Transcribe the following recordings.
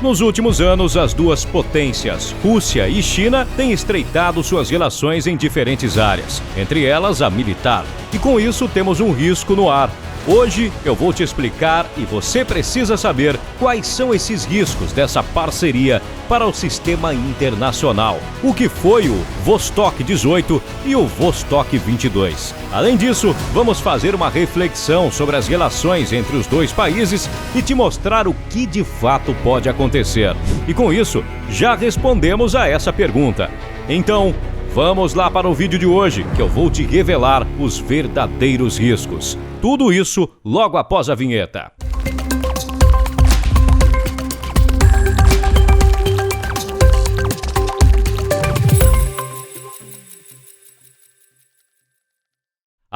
Nos últimos anos, as duas potências, Rússia e China, têm estreitado suas relações em diferentes áreas, entre elas a militar. E com isso temos um risco no ar. Hoje eu vou te explicar e você precisa saber quais são esses riscos dessa parceria para o sistema internacional. O que foi o Vostok 18 e o Vostok 22. Além disso, vamos fazer uma reflexão sobre as relações entre os dois países e te mostrar o que de fato pode acontecer. E com isso, já respondemos a essa pergunta. Então, vamos lá para o vídeo de hoje, que eu vou te revelar os verdadeiros riscos. Tudo isso logo após a vinheta.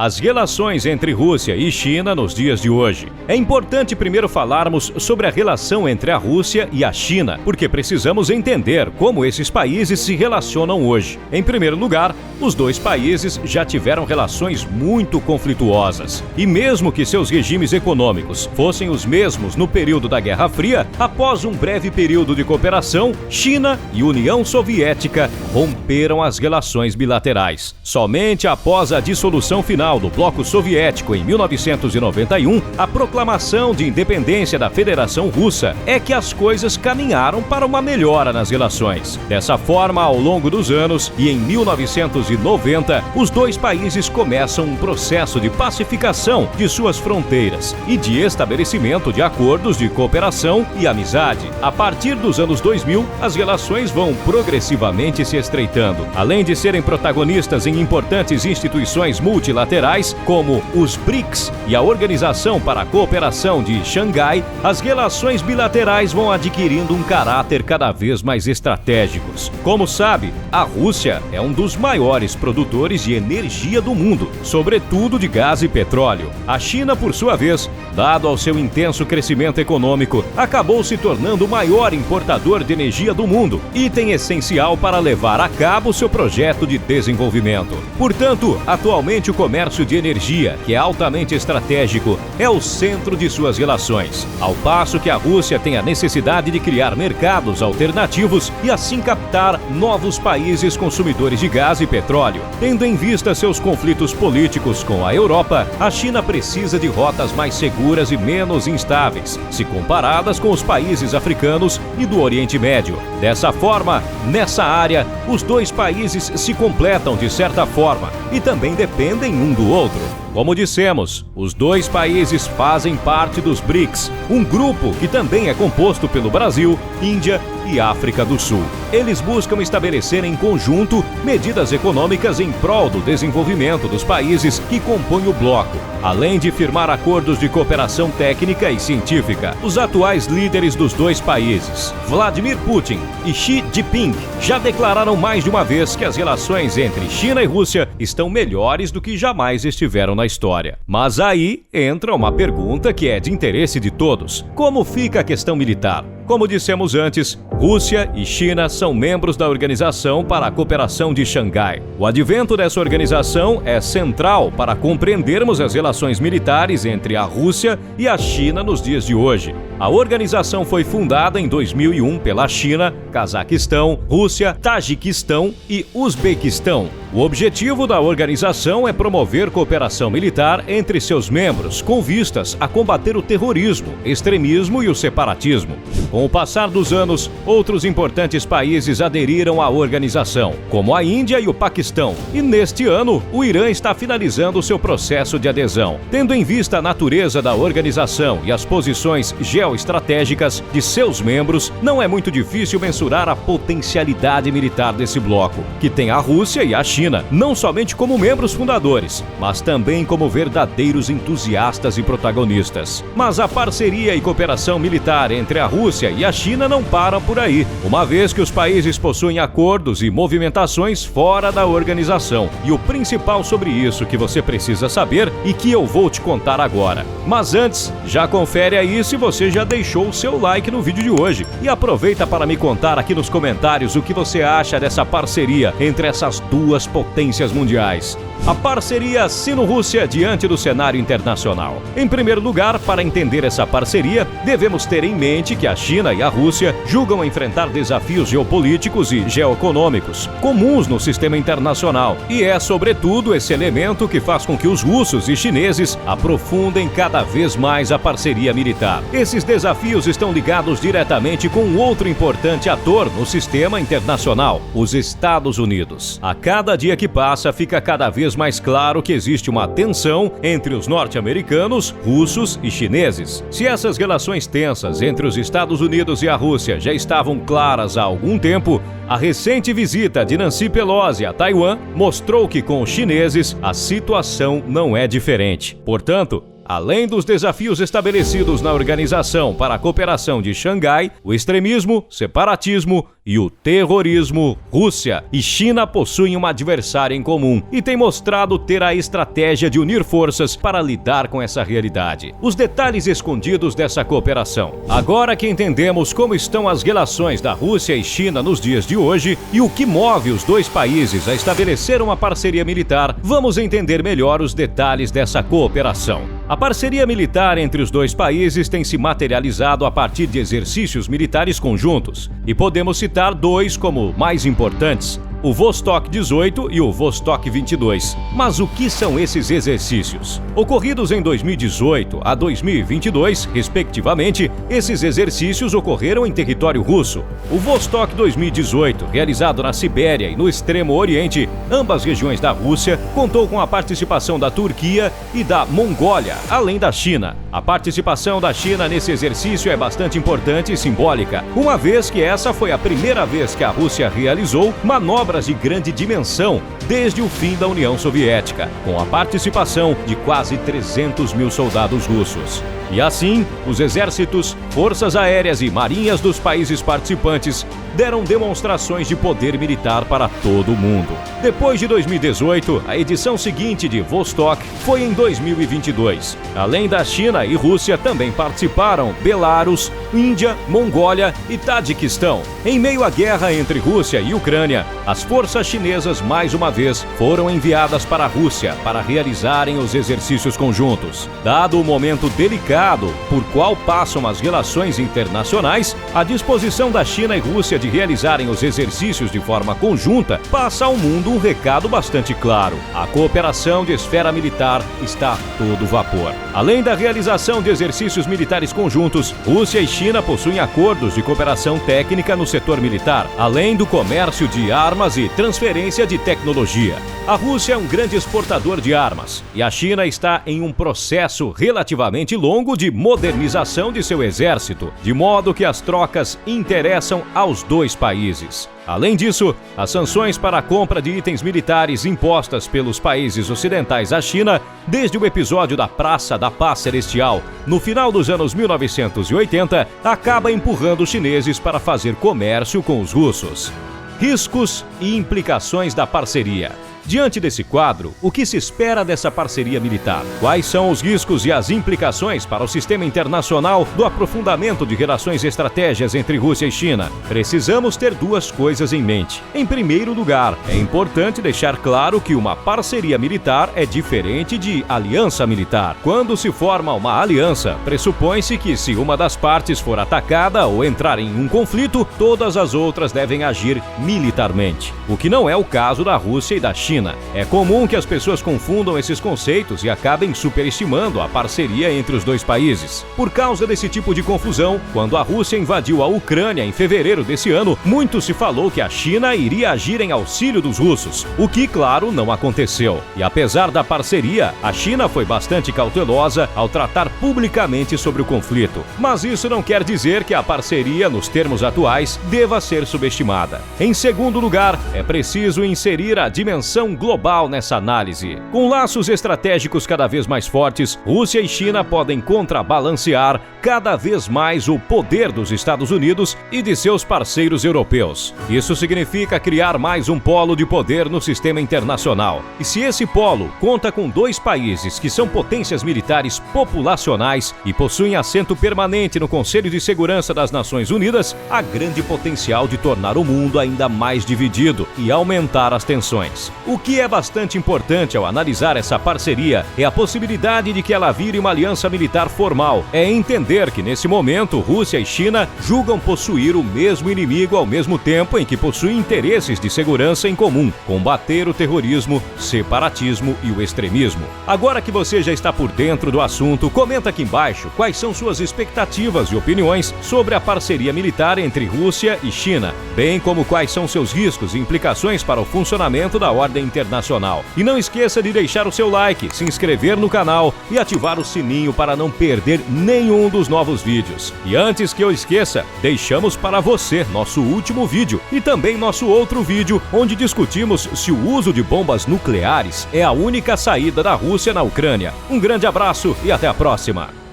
As relações entre Rússia e China nos dias de hoje. É importante primeiro falarmos sobre a relação entre a Rússia e a China, porque precisamos entender como esses países se relacionam hoje. Em primeiro lugar, os dois países já tiveram relações muito conflituosas. E mesmo que seus regimes econômicos fossem os mesmos no período da Guerra Fria, após um breve período de cooperação, China e União Soviética romperam as relações bilaterais. Somente após a dissolução final do Bloco Soviético em 1991, a proclamação de independência da Federação Russa, é que as coisas caminharam para uma melhora nas relações. Dessa forma, ao longo dos anos e em 1990, os dois países começam um processo de pacificação de suas fronteiras e de estabelecimento de acordos de cooperação e amizade. A partir dos anos 2000, as relações vão progressivamente se estreitando. Além de serem protagonistas em importantes instituições multilaterais, como os BRICS e a Organização para a Cooperação de Xangai, as relações bilaterais vão adquirindo um caráter cada vez mais estratégicos. Como sabe, a Rússia é um dos maiores produtores de energia do mundo, sobretudo de gás e petróleo. A China, por sua vez, dado ao seu intenso crescimento econômico, acabou se tornando o maior importador de energia do mundo, item essencial para levar a cabo seu projeto de desenvolvimento. Portanto, atualmente o comércio de energia, que é altamente estratégico, é o centro de suas relações, ao passo que a Rússia tem a necessidade de criar mercados alternativos e assim captar novos países consumidores de gás e petróleo. Tendo em vista seus conflitos políticos com a Europa, a China precisa de rotas mais seguras e menos instáveis, se comparadas com os países africanos e do Oriente Médio. Dessa forma, nessa área, os dois países se completam de certa forma e também dependem um do outro. Como dissemos, os dois países fazem parte dos BRICS, um grupo que também é composto pelo Brasil, Índia e África do Sul. Eles buscam estabelecer em conjunto medidas econômicas em prol do desenvolvimento dos países que compõem o bloco, além de firmar acordos de cooperação técnica e científica. Os atuais líderes dos dois países, Vladimir Putin e Xi Jinping, já declararam mais de uma vez que as relações entre China e Rússia estão melhores do que jamais estiveram na história. Mas aí entra uma pergunta que é de interesse de todos: como fica a questão militar? Como dissemos antes, Rússia e China são membros da Organização para a Cooperação de Xangai. O advento dessa organização é central para compreendermos as relações militares entre a Rússia e a China nos dias de hoje. A organização foi fundada em 2001 pela China, Cazaquistão, Rússia, Tajiquistão e Uzbequistão. O objetivo da organização é promover cooperação militar entre seus membros, com vistas a combater o terrorismo, extremismo e o separatismo. Com o passar dos anos, outros importantes países aderiram à organização, como a Índia e o Paquistão. E neste ano, o Irã está finalizando seu processo de adesão. Tendo em vista a natureza da organização e as posições geoestratégicas de seus membros, não é muito difícil mensurar a potencialidade militar desse bloco, que tem a Rússia e a China, não somente como membros fundadores, mas também como verdadeiros entusiastas e protagonistas. Mas a parceria e cooperação militar entre a Rússia e a China não param por aí, uma vez que os países possuem acordos e movimentações fora da organização. E o principal sobre isso que você precisa saber e que eu vou te contar agora. Mas antes, já confere aí se você já deixou o seu like no vídeo de hoje e aproveita para me contar aqui nos comentários o que você acha dessa parceria entre essas duas potências mundiais. A parceria Sino-Rússia diante do cenário internacional. Em primeiro lugar, para entender essa parceria, devemos ter em mente que a China e a Rússia julgam enfrentar desafios geopolíticos e geoeconômicos comuns no sistema internacional. E é, sobretudo, esse elemento que faz com que os russos e chineses aprofundem cada vez mais a parceria militar. Esses desafios estão ligados diretamente com outro importante ator no sistema internacional, os Estados Unidos. A cada dia que passa, fica cada vez mais claro que existe uma tensão entre os norte-americanos, russos e chineses. Se essas relações tensas entre os Estados Unidos e a Rússia já estavam claras há algum tempo, a recente visita de Nancy Pelosi a Taiwan mostrou que com os chineses a situação não é diferente. Portanto, além dos desafios estabelecidos na Organização para a Cooperação de Xangai, o extremismo, separatismo e o terrorismo, Rússia e China possuem uma adversária em comum e têm mostrado ter a estratégia de unir forças para lidar com essa realidade. Os detalhes escondidos dessa cooperação. Agora que entendemos como estão as relações da Rússia e China nos dias de hoje e o que move os dois países a estabelecer uma parceria militar, vamos entender melhor os detalhes dessa cooperação. A parceria militar entre os dois países tem se materializado a partir de exercícios militares conjuntos, e podemos citar dois como mais importantes: o Vostok 18 e o Vostok 22. Mas o que são esses exercícios? Ocorridos em 2018 a 2022, respectivamente, esses exercícios ocorreram em território russo. O Vostok 2018, realizado na Sibéria e no Extremo Oriente, ambas regiões da Rússia, contou com a participação da Turquia e da Mongólia, além da China. A participação da China nesse exercício é bastante importante e simbólica, uma vez que essa foi a primeira vez que a Rússia realizou manobras de grande dimensão desde o fim da União Soviética, com a participação de quase 300 mil soldados russos. E assim, os exércitos, forças aéreas e marinhas dos países participantes deram demonstrações de poder militar para todo o mundo. Depois de 2018, a edição seguinte de Vostok foi em 2022. Além da China e Rússia, também participaram Belarus, Índia, Mongólia e Tajiquistão. Em meio à guerra entre Rússia e Ucrânia, as forças chinesas mais uma vez foram enviadas para a Rússia para realizarem os exercícios conjuntos. Dado o momento delicado por qual passam as relações internacionais, a disposição da China e Rússia de realizarem os exercícios de forma conjunta passa ao mundo um recado bastante claro: a cooperação de esfera militar está a todo vapor. Além da realização de exercícios militares conjuntos, Rússia e China possuem acordos de cooperação técnica no setor militar, além do comércio de armas e transferência de tecnologia. A Rússia é um grande exportador de armas e a China está em um processo relativamente longo de modernização de seu exército, de modo que as trocas interessam aos dois países. Além disso, as sanções para a compra de itens militares impostas pelos países ocidentais à China, desde o episódio da Praça da Paz Celestial, no final dos anos 1980, acaba empurrando os chineses para fazer comércio com os russos. Riscos e implicações da parceria. Diante desse quadro, o que se espera dessa parceria militar? Quais são os riscos e as implicações para o sistema internacional do aprofundamento de relações e estratégias entre Rússia e China? Precisamos ter duas coisas em mente. Em primeiro lugar, é importante deixar claro que uma parceria militar é diferente de aliança militar. Quando se forma uma aliança, pressupõe-se que se uma das partes for atacada ou entrar em um conflito, todas as outras devem agir militarmente. O que não é o caso da Rússia e da China. É comum que as pessoas confundam esses conceitos e acabem superestimando a parceria entre os dois países. Por causa desse tipo de confusão, quando a Rússia invadiu a Ucrânia em fevereiro desse ano, muito se falou que a China iria agir em auxílio dos russos, o que, claro, não aconteceu. E apesar da parceria, a China foi bastante cautelosa ao tratar publicamente sobre o conflito. Mas isso não quer dizer que a parceria, nos termos atuais, deva ser subestimada. Em segundo lugar, é preciso inserir a dimensão global nessa análise. Com laços estratégicos cada vez mais fortes, Rússia e China podem contrabalancear cada vez mais o poder dos Estados Unidos e de seus parceiros europeus. Isso significa criar mais um polo de poder no sistema internacional. E se esse polo conta com dois países que são potências militares populacionais e possuem assento permanente no Conselho de Segurança das Nações Unidas, há grande potencial de tornar o mundo ainda mais dividido e aumentar as tensões. O que é bastante importante ao analisar essa parceria é a possibilidade de que ela vire uma aliança militar formal. É entender que nesse momento Rússia e China julgam possuir o mesmo inimigo ao mesmo tempo em que possuem interesses de segurança em comum: combater o terrorismo, separatismo e o extremismo. Agora que você já está por dentro do assunto, comenta aqui embaixo quais são suas expectativas e opiniões sobre a parceria militar entre Rússia e China, bem como quais são seus riscos e implicações para o funcionamento da ordem internacional. E não esqueça de deixar o seu like, se inscrever no canal e ativar o sininho para não perder nenhum dos novos vídeos. E antes que eu esqueça, deixamos para você nosso último vídeo e também nosso outro vídeo onde discutimos se o uso de bombas nucleares é a única saída da Rússia na Ucrânia. Um grande abraço e até a próxima!